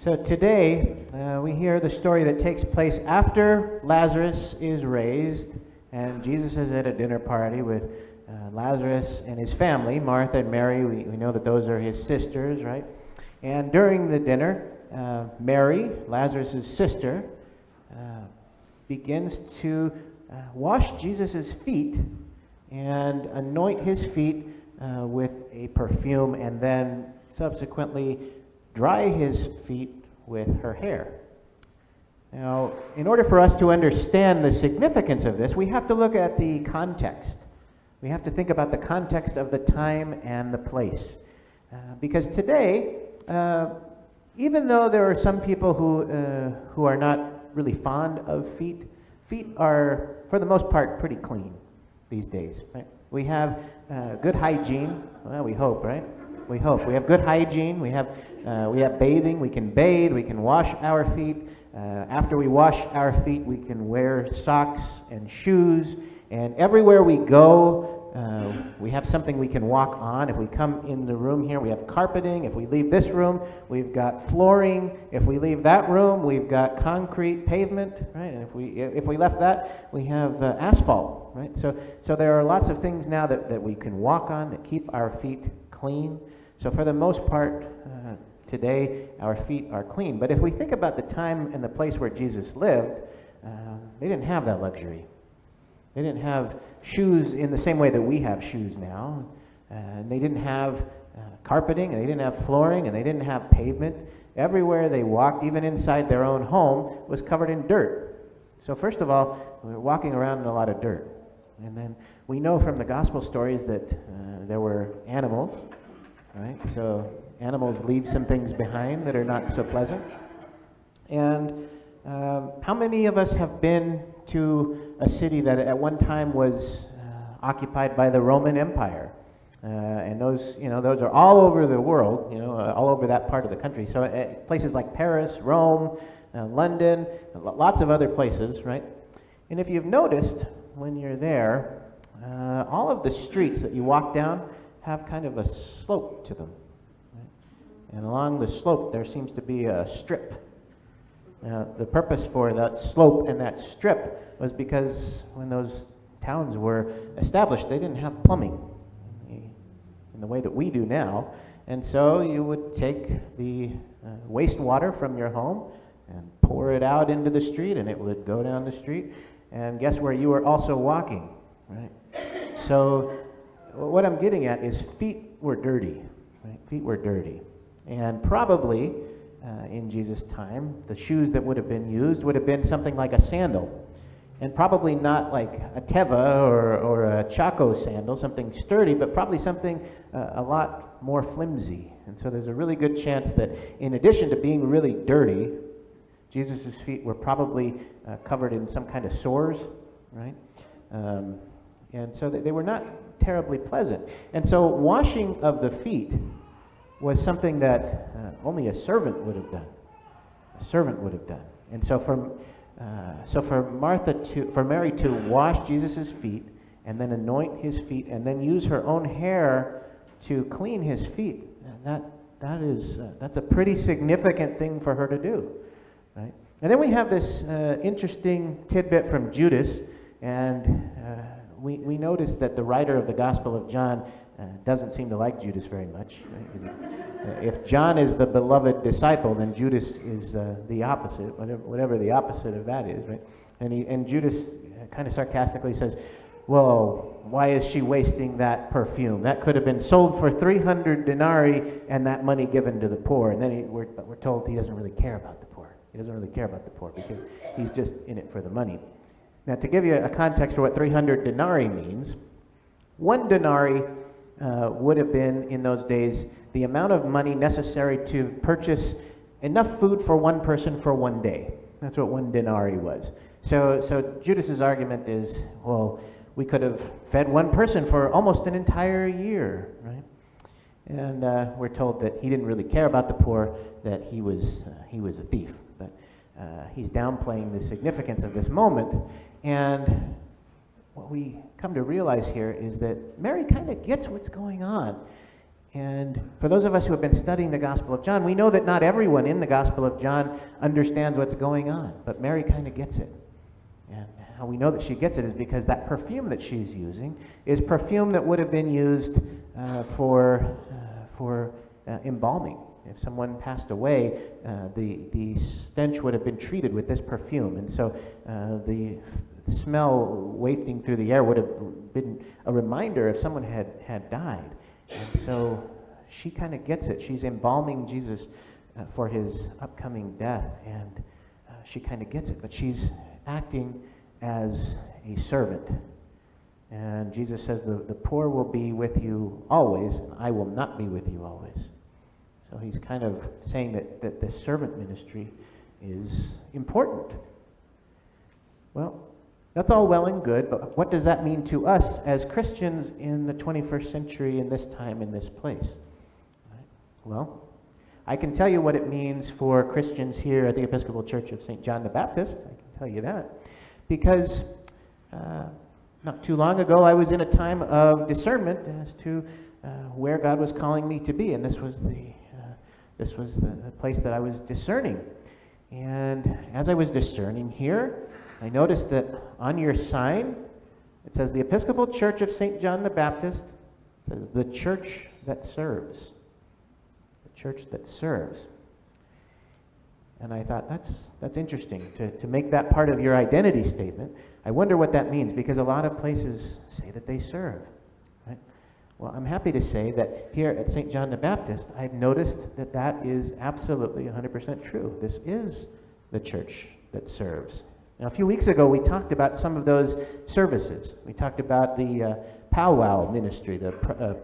So today we hear the story that takes place after Lazarus is raised, and Jesus is at a dinner party with Lazarus and his family, Martha and Mary. We know that those are his sisters, right? And during the dinner, Mary, Lazarus' sister, begins to wash Jesus' feet and anoint his feet with a perfume, and then subsequently dry his feet with her hair. Now, in order for us to understand the significance of this, we have to look at the context. We have to think about the context of the time and the place. Because today, even though there are some people who are not really fond of feet are, for the most part, pretty clean these days, right? We have good hygiene. Well, we hope, right? We hope. We have good hygiene. We have bathing. We can bathe. We can wash our feet. After we wash our feet, we can wear socks and shoes. And everywhere we go, we have something we can walk on. If we come in the room here, we have carpeting. If we leave this room, we've got flooring. If we leave that room, we've got concrete pavement, right? And if we left that, we have asphalt, right? So there are lots of things now that we can walk on that keep our feet clean. So for the most part, today, our feet are clean. But if we think about the time and the place where Jesus lived, they didn't have that luxury. They didn't have shoes in the same way that we have shoes now. And they didn't have carpeting, and they didn't have flooring, and they didn't have pavement. Everywhere they walked, even inside their own home, was covered in dirt. So first of all, we were walking around in a lot of dirt. And then we know from the gospel stories that there were animals, right? So animals leave some things behind that are not so pleasant. And how many of us have been to a city that at one time was occupied by the Roman Empire? And those are all over the world, all over that part of the country. So places like Paris, Rome, London, lots of other places, right? And if you've noticed, when you're there, all of the streets that you walk down have kind of a slope to them. Right? And along the slope, there seems to be a strip. The purpose for that slope and that strip was because when those towns were established, they didn't have plumbing in the way that we do now. And so you would take the wastewater from your home and pour it out into the street, and it would go down the street. And guess where you were also walking, right? So what I'm getting at is feet were dirty, right? Feet were dirty. And probably in Jesus' time, the shoes that would have been used would have been something like a sandal. And probably not like a Teva or a Chaco sandal, something sturdy, but probably something a lot more flimsy. And so there's a really good chance that in addition to being really dirty, Jesus' feet were probably covered in some kind of sores, right? And so they were not terribly pleasant. And so washing of the feet was something that only a servant would have done. A servant would have done. And so for Mary to wash Jesus' feet and then anoint his feet and then use her own hair to clean his feet, that's a pretty significant thing for her to do, right? And then we have this interesting tidbit from Judas, and we notice that the writer of the Gospel of John doesn't seem to like Judas very much. Right? If John is the beloved disciple, then Judas is the opposite, whatever the opposite of that is, right? And Judas kind of sarcastically says, well, why is she wasting that perfume? That could have been sold for 300 denarii and that money given to the poor. And then we're told he doesn't really care about the poor. He doesn't really care about the poor because he's just in it for the money. Now, to give you a context for what 300 denarii means, 1 denarii would have been, in those days, the amount of money necessary to purchase enough food for one person for one day. That's what 1 denarii was. So Judas's argument is, well, we could have fed one person for almost an entire year, right? And we're told that he didn't really care about the poor, that he was a thief. But he's downplaying the significance of this moment. And what we come to realize here is that Mary kind of gets what's going on. And for those of us who have been studying the Gospel of John, we know that not everyone in the Gospel of John understands what's going on, but Mary kind of gets it. And how we know that she gets it is because that perfume that she's using is perfume that would have been used for embalming. If someone passed away, the stench would have been treated with this perfume. And so the smell wafting through the air would have been a reminder if someone had died. And so she kind of gets it. She's embalming Jesus for his upcoming death, and she kind of gets it. But she's acting as a servant. And Jesus says, the poor will be with you always, and I will not be with you always. So he's kind of saying that the servant ministry is important. Well, that's all well and good, but what does that mean to us as Christians in the 21st century, in this time, in this place? Right. Well, I can tell you what it means for Christians here at the Episcopal Church of St. John the Baptist. I can tell you that. Because not too long ago, I was in a time of discernment as to where God was calling me to be, and this was the place that I was discerning. And as I was discerning here, I noticed that on your sign, it says the Episcopal Church of St. John the Baptist. It says the church that serves. The church that serves. And I thought, that's interesting to make that part of your identity statement. I wonder what that means, because a lot of places say that they serve. Right? Well, I'm happy to say that here at St. John the Baptist, I've noticed that is absolutely 100% true. This is the church that serves. Now, a few weeks ago, we talked about some of those services. We talked about the powwow ministry, the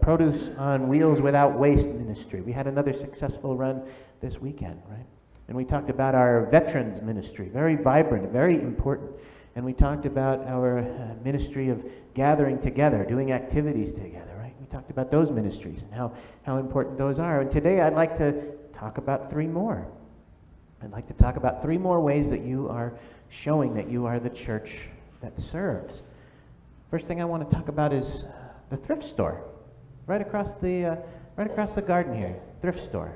produce on wheels without waste ministry. We had another successful run this weekend, right? And we talked about our veterans ministry, very vibrant, very important. And we talked about our ministry of gathering together, doing activities together, right? We talked about those ministries and how important those are. And today I'd like to talk about three more. I'd like to talk about three more ways that you are showing that you are the church that serves. First thing I want to talk about is the thrift store, right across the garden here, thrift store.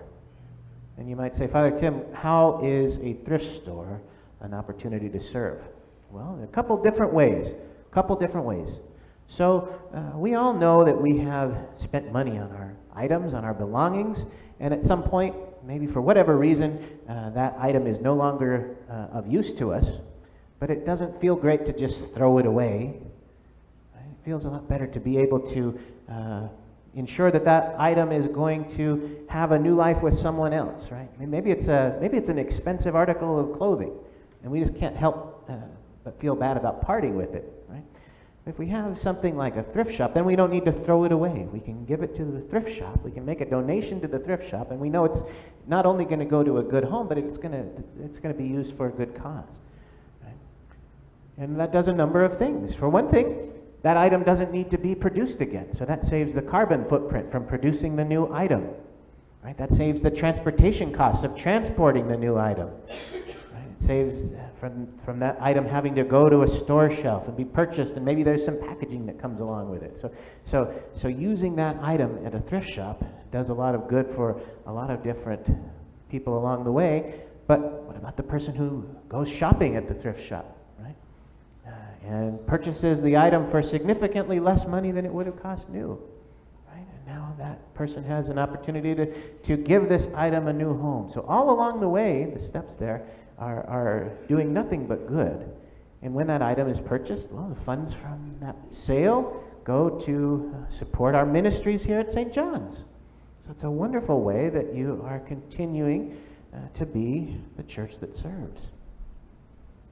And you might say, Father Tim, how is a thrift store an opportunity to serve? Well, a couple different ways. So we all know that we have spent money on our items, on our belongings, and at some point, maybe for whatever reason, that item is no longer of use to us, but it doesn't feel great to just throw it away. It feels a lot better to be able to ensure that item is going to have a new life with someone else, right? I mean, maybe it's an expensive article of clothing, and we just can't help but feel bad about parting with it, right? If we have something like a thrift shop, then we don't need to throw it away. We can give it to the thrift shop. We can make a donation to the thrift shop, and we know it's not only going to go to a good home, but it's going to be used for a good cause, right? And that does a number of things. For one thing, that item doesn't need to be produced again, so that saves the carbon footprint from producing the new item, right? That saves the transportation costs of transporting the new item. It saves from that item having to go to a store shelf and be purchased, and maybe there's some packaging that comes along with it. So using that item at a thrift shop does a lot of good for a lot of different people along the way. But what about the person who goes shopping at the thrift shop, right? And purchases the item for significantly less money than it would have cost new, right? And now that person has an opportunity to give this item a new home. So all along the way, the steps there are doing nothing but good. And when that item is purchased, well, the funds from that sale go to support our ministries here at St. John's. So it's a wonderful way that you are continuing to be the church that serves.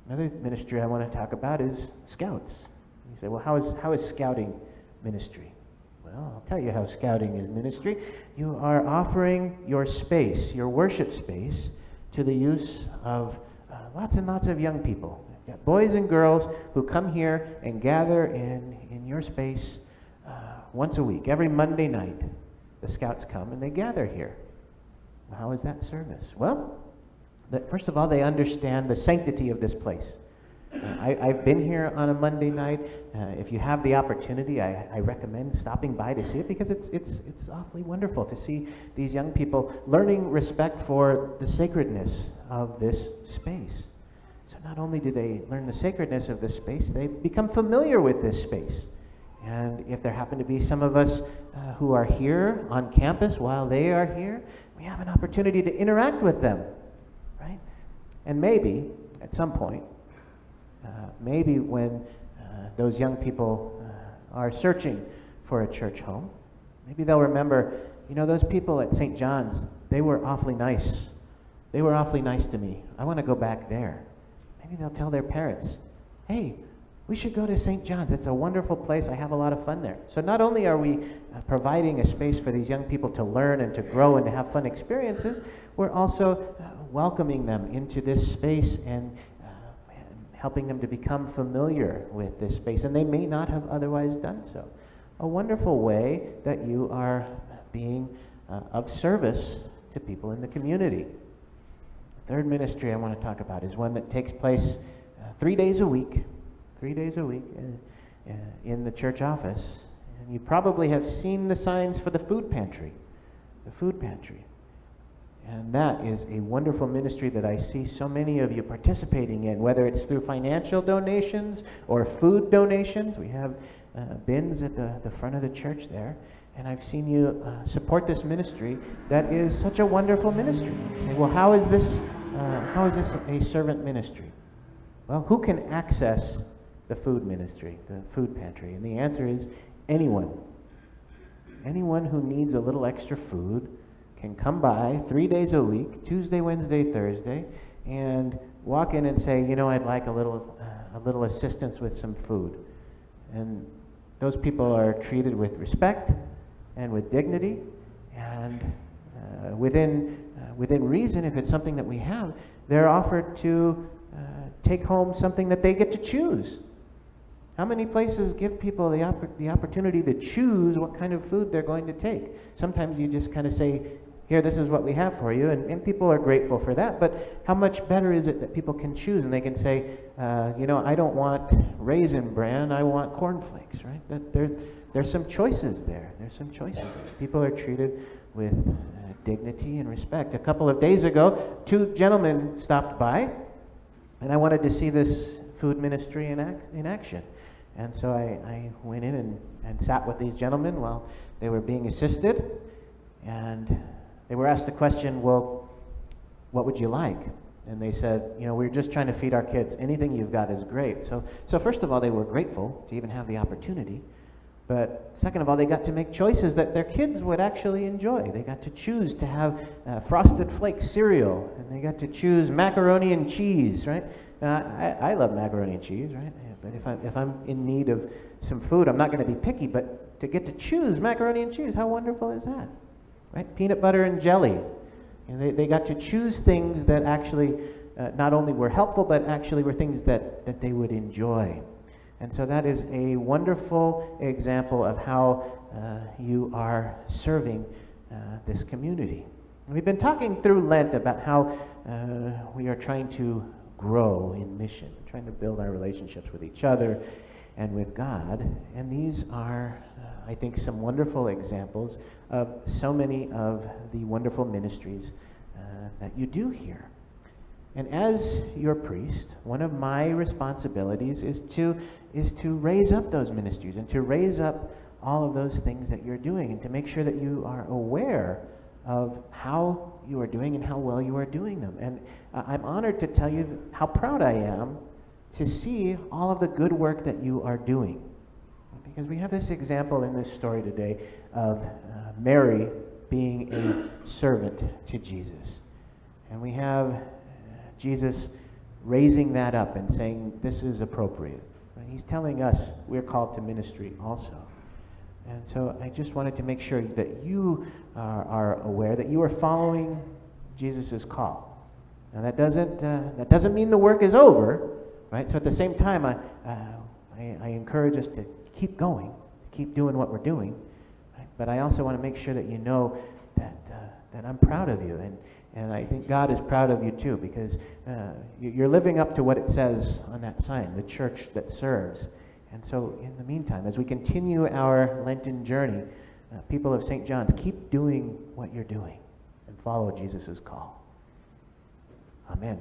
Another ministry I want to talk about is Scouts. You say, well, how is Scouting ministry? Well, I'll tell you how Scouting is ministry. You are offering your space, your worship space, to the use of lots and lots of young people. You've got boys and girls who come here and gather in your space once a week. Every Monday night, the Scouts come and they gather here. How is that service? Well, first of all, they understand the sanctity of this place. I've been here on a Monday night. If you have the opportunity, I recommend stopping by to see it, because it's awfully wonderful to see these young people learning respect for the sacredness of this space. So not only do they learn the sacredness of this space, they become familiar with this space. And if there happen to be some of us who are here on campus while they are here, we have an opportunity to interact with them, right? And maybe, at some point, maybe when those young people are searching for a church home, maybe they'll remember, those people at St. John's, they were awfully nice. They were awfully nice to me. I want to go back there. Maybe they'll tell their parents, hey, we should go to St. John's. It's a wonderful place. I have a lot of fun there. So not only are we providing a space for these young people to learn and to grow and to have fun experiences, we're also welcoming them into this space and helping them to become familiar with this space. And they may not have otherwise done so. A wonderful way that you are being of service to people in the community. The third ministry I want to talk about is one that takes place 3 days a week. 3 days a week in the church office. And you probably have seen the signs for the food pantry. The food pantry. And that is a wonderful ministry that I see so many of you participating in, whether it's through financial donations or food donations. We have bins at the front of the church there. And I've seen you support this ministry that is such a wonderful ministry. You say, well, how is this a servant ministry? Well, who can access the food ministry, the food pantry? And the answer is anyone. Anyone who needs a little extra food can come by 3 days a week, Tuesday, Wednesday, Thursday, and walk in and say, I'd like a little assistance with some food. And those people are treated with respect and with dignity, and within reason, if it's something that we have, they're offered to take home something that they get to choose. How many places give people the opportunity to choose what kind of food they're going to take? Sometimes you just kind of say, here, this is what we have for you, and people are grateful for that, but how much better is it that people can choose, and they can say, I don't want Raisin Bran, I want cornflakes, right? There's some choices there. There's some choices. People are treated with dignity and respect. A couple of days ago, 2 gentlemen stopped by, and I wanted to see this food ministry in action. And so I went in and sat with these gentlemen while they were being assisted, and they were asked the question, well, what would you like? And they said, we're just trying to feed our kids. Anything you've got is great. So first of all, they were grateful to even have the opportunity. But second of all, they got to make choices that their kids would actually enjoy. They got to choose to have Frosted Flakes cereal, and they got to choose macaroni and cheese, right? I love macaroni and cheese, right? But if I'm in need of some food, I'm not going to be picky. But to get to choose macaroni and cheese, how wonderful is that, right? Peanut butter and jelly. And they got to choose things that actually not only were helpful, but actually were things that they would enjoy. And so that is a wonderful example of how you are serving this community. And we've been talking through Lent about how we are trying to grow in mission, trying to build our relationships with each other and with God. And these are, I think, some wonderful examples of so many of the wonderful ministries that you do here. And as your priest, one of my responsibilities is to raise up those ministries and to raise up all of those things that you're doing, and to make sure that you are aware of how you are doing and how well you are doing them. And I'm honored to tell you how proud I am to see all of the good work that you are doing. Because we have this example in this story today of Mary being a servant to Jesus. And we have Jesus raising that up and saying, this is appropriate. Right? He's telling us we're called to ministry also. And so I just wanted to make sure that you are aware that you are following Jesus' call. Now that doesn't mean the work is over, right? So at the same time, I encourage us to keep going, to keep doing what we're doing. Right? But I also want to make sure that you know then I'm proud of you. And I think God is proud of you too, because you're living up to what it says on that sign, the church that serves. And so in the meantime, as we continue our Lenten journey, people of St. John's, keep doing what you're doing and follow Jesus' call. Amen.